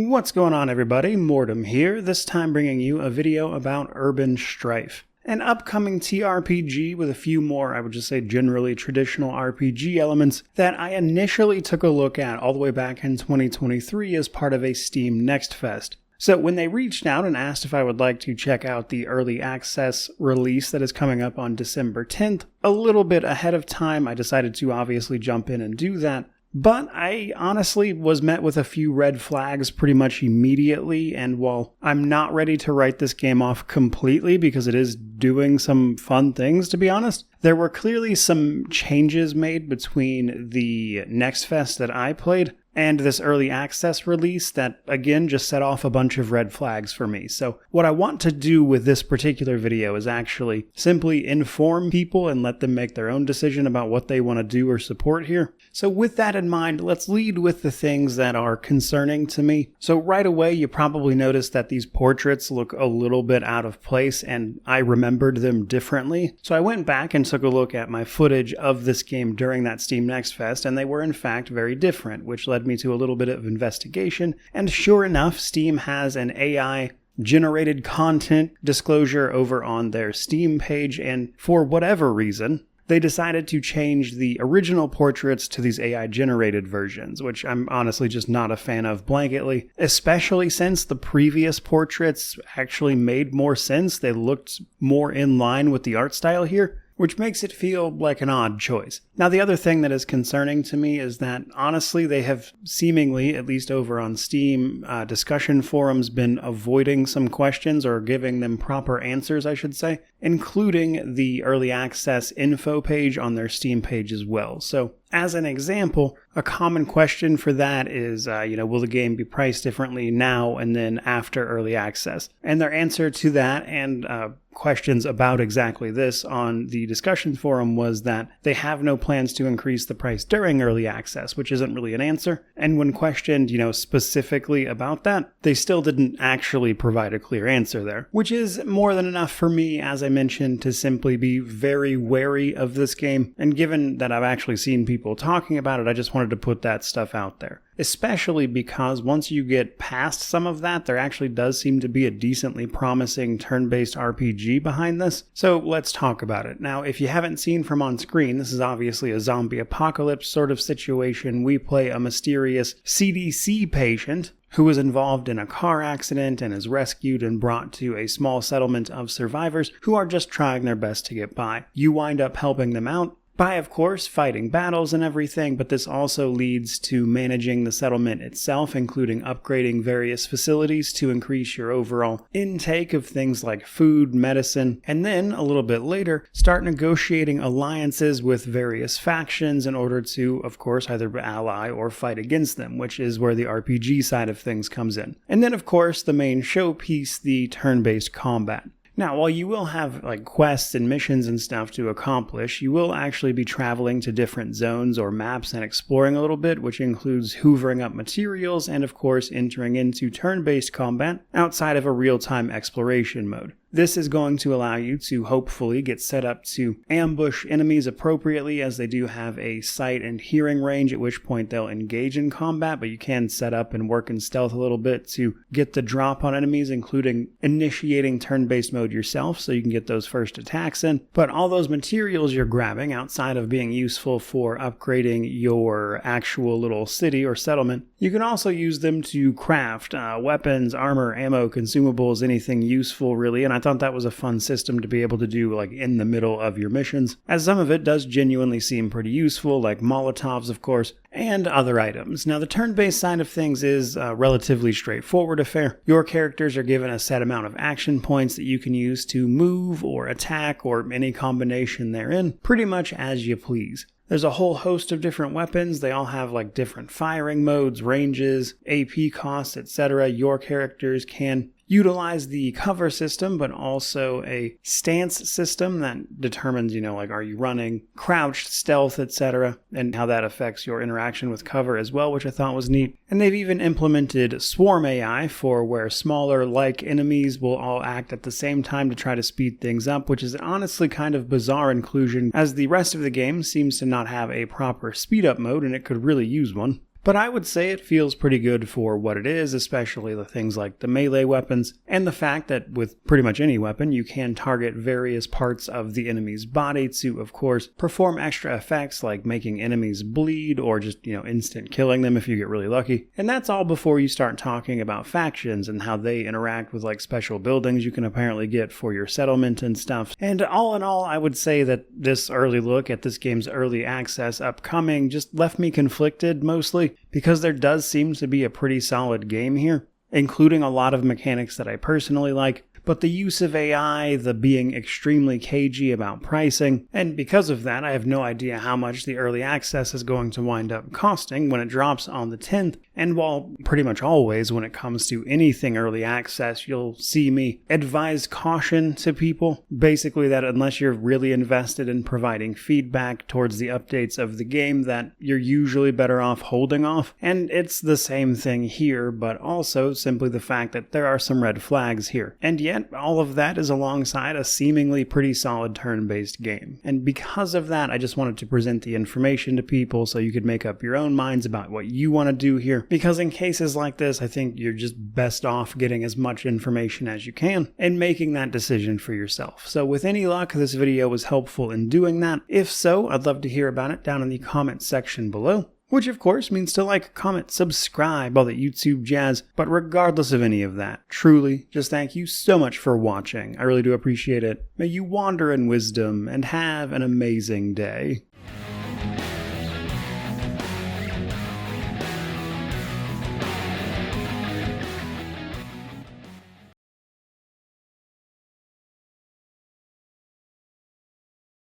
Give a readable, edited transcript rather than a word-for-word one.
What's going on, everybody? Mortem here, this time bringing you a video about Urban Strife, an upcoming TRPG with a few more, I would just say generally traditional RPG elements that I initially took a look at all the way back in 2023 as part of a Steam Next Fest. So when they reached out and asked if I would like to check out the early access release that is coming up on December 10th, a little bit ahead of time, I decided to obviously jump in and do that. But I honestly was met with a few red flags pretty much immediately, and while I'm not ready to write this game off completely because it is doing some fun things, to be honest, there were clearly some changes made between the Next Fest that I played and this early access release that, again, just set off a bunch of red flags for me. So what I want to do with this particular video is actually simply inform people and let them make their own decision about what they want to do or support here. So with that in mind, let's lead with the things that are concerning to me. So right away, you probably noticed that these portraits look a little bit out of place, and I remembered them differently. So I went back and took a look at my footage of this game during that Steam Next Fest, and they were in fact very different, which led me to a little bit of investigation. And sure enough, Steam has an AI generated content disclosure over on their Steam page, and for whatever reason, they decided to change the original portraits to these AI-generated versions, which I'm honestly just not a fan of blanketly, especially since the previous portraits actually made more sense. They looked more in line with the art style here, which makes it feel like an odd choice. Now, the other thing that is concerning to me is that, honestly, they have seemingly, at least over on Steam discussion forums, been avoiding some questions or giving them proper answers, I should say, including the early access info page on their Steam page as well. So, as an example, a common question for that is, will the game be priced differently now and then after early access? And their answer to that and questions about exactly this on the discussion forum was that they have no plans to increase the price during early access, which isn't really an answer. And when questioned, specifically about that, they still didn't actually provide a clear answer there, which is more than enough for me, as I mentioned, to simply be very wary of this game. And given that I've actually seen people talking about it, I just wanted to put that stuff out there. Especially because once you get past some of that, there actually does seem to be a decently promising turn-based RPG behind this. So let's talk about it. Now, if you haven't seen from on screen, this is obviously a zombie apocalypse sort of situation. We play a mysterious CDC patient who was involved in a car accident and is rescued and brought to a small settlement of survivors who are just trying their best to get by. You wind up helping them out by, of course, fighting battles and everything, but this also leads to managing the settlement itself, including upgrading various facilities to increase your overall intake of things like food, medicine, and then, a little bit later, start negotiating alliances with various factions in order to, of course, either ally or fight against them, which is where the RPG side of things comes in. And then, of course, the main showpiece, the turn-based combat. Now, while you will have quests and missions and stuff to accomplish, you will actually be traveling to different zones or maps and exploring a little bit, which includes hoovering up materials and, of course, entering into turn-based combat outside of a real-time exploration mode. This is going to allow you to hopefully get set up to ambush enemies appropriately, as they do have a sight and hearing range, at which point they'll engage in combat, but you can set up and work in stealth a little bit to get the drop on enemies, including initiating turn-based mode yourself so you can get those first attacks in. But all those materials you're grabbing, outside of being useful for upgrading your actual little city or settlement, you can also use them to craft weapons, armor, ammo, consumables, anything useful really, and I thought that was a fun system to be able to do in the middle of your missions, as some of it does genuinely seem pretty useful, like Molotovs of course, and other items. Now the turn-based side of things is a relatively straightforward affair. Your characters are given a set amount of action points that you can use to move or attack or any combination therein, pretty much as you please. There's a whole host of different weapons. They all have different firing modes, ranges, AP costs, etc. Your characters can utilize the cover system, but also a stance system that determines, are you running, crouched, stealth, etc., and how that affects your interaction with cover as well, which I thought was neat. And they've even implemented swarm AI for where smaller enemies will all act at the same time to try to speed things up, which is honestly kind of bizarre inclusion, as the rest of the game seems to not have a proper speed up mode, and it could really use one. But I would say it feels pretty good for what it is, especially the things like the melee weapons, and the fact that with pretty much any weapon, you can target various parts of the enemy's body to, of course, perform extra effects like making enemies bleed or just, instant killing them if you get really lucky. And that's all before you start talking about factions and how they interact with like special buildings you can apparently get for your settlement and stuff. And all in all, I would say that this early look at this game's early access upcoming just left me conflicted mostly, because there does seem to be a pretty solid game here, including a lot of mechanics that I personally like, but the use of AI, the being extremely cagey about pricing, and because of that I have no idea how much the early access is going to wind up costing when it drops on the 10th, and while pretty much always when it comes to anything early access you'll see me advise caution to people, basically that unless you're really invested in providing feedback towards the updates of the game that you're usually better off holding off, and it's the same thing here, but also simply the fact that there are some red flags here, and yet all of that is alongside a seemingly pretty solid turn-based game. And because of that, I just wanted to present the information to people so you could make up your own minds about what you want to do here. Because in cases like this, I think you're just best off getting as much information as you can and making that decision for yourself. So with any luck, this video was helpful in doing that. If so, I'd love to hear about it down in the comment section below. Which of course means to like, comment, subscribe, all that YouTube jazz. But regardless of any of that, truly, just thank you so much for watching. I really do appreciate it. May you wander in wisdom and have an amazing day.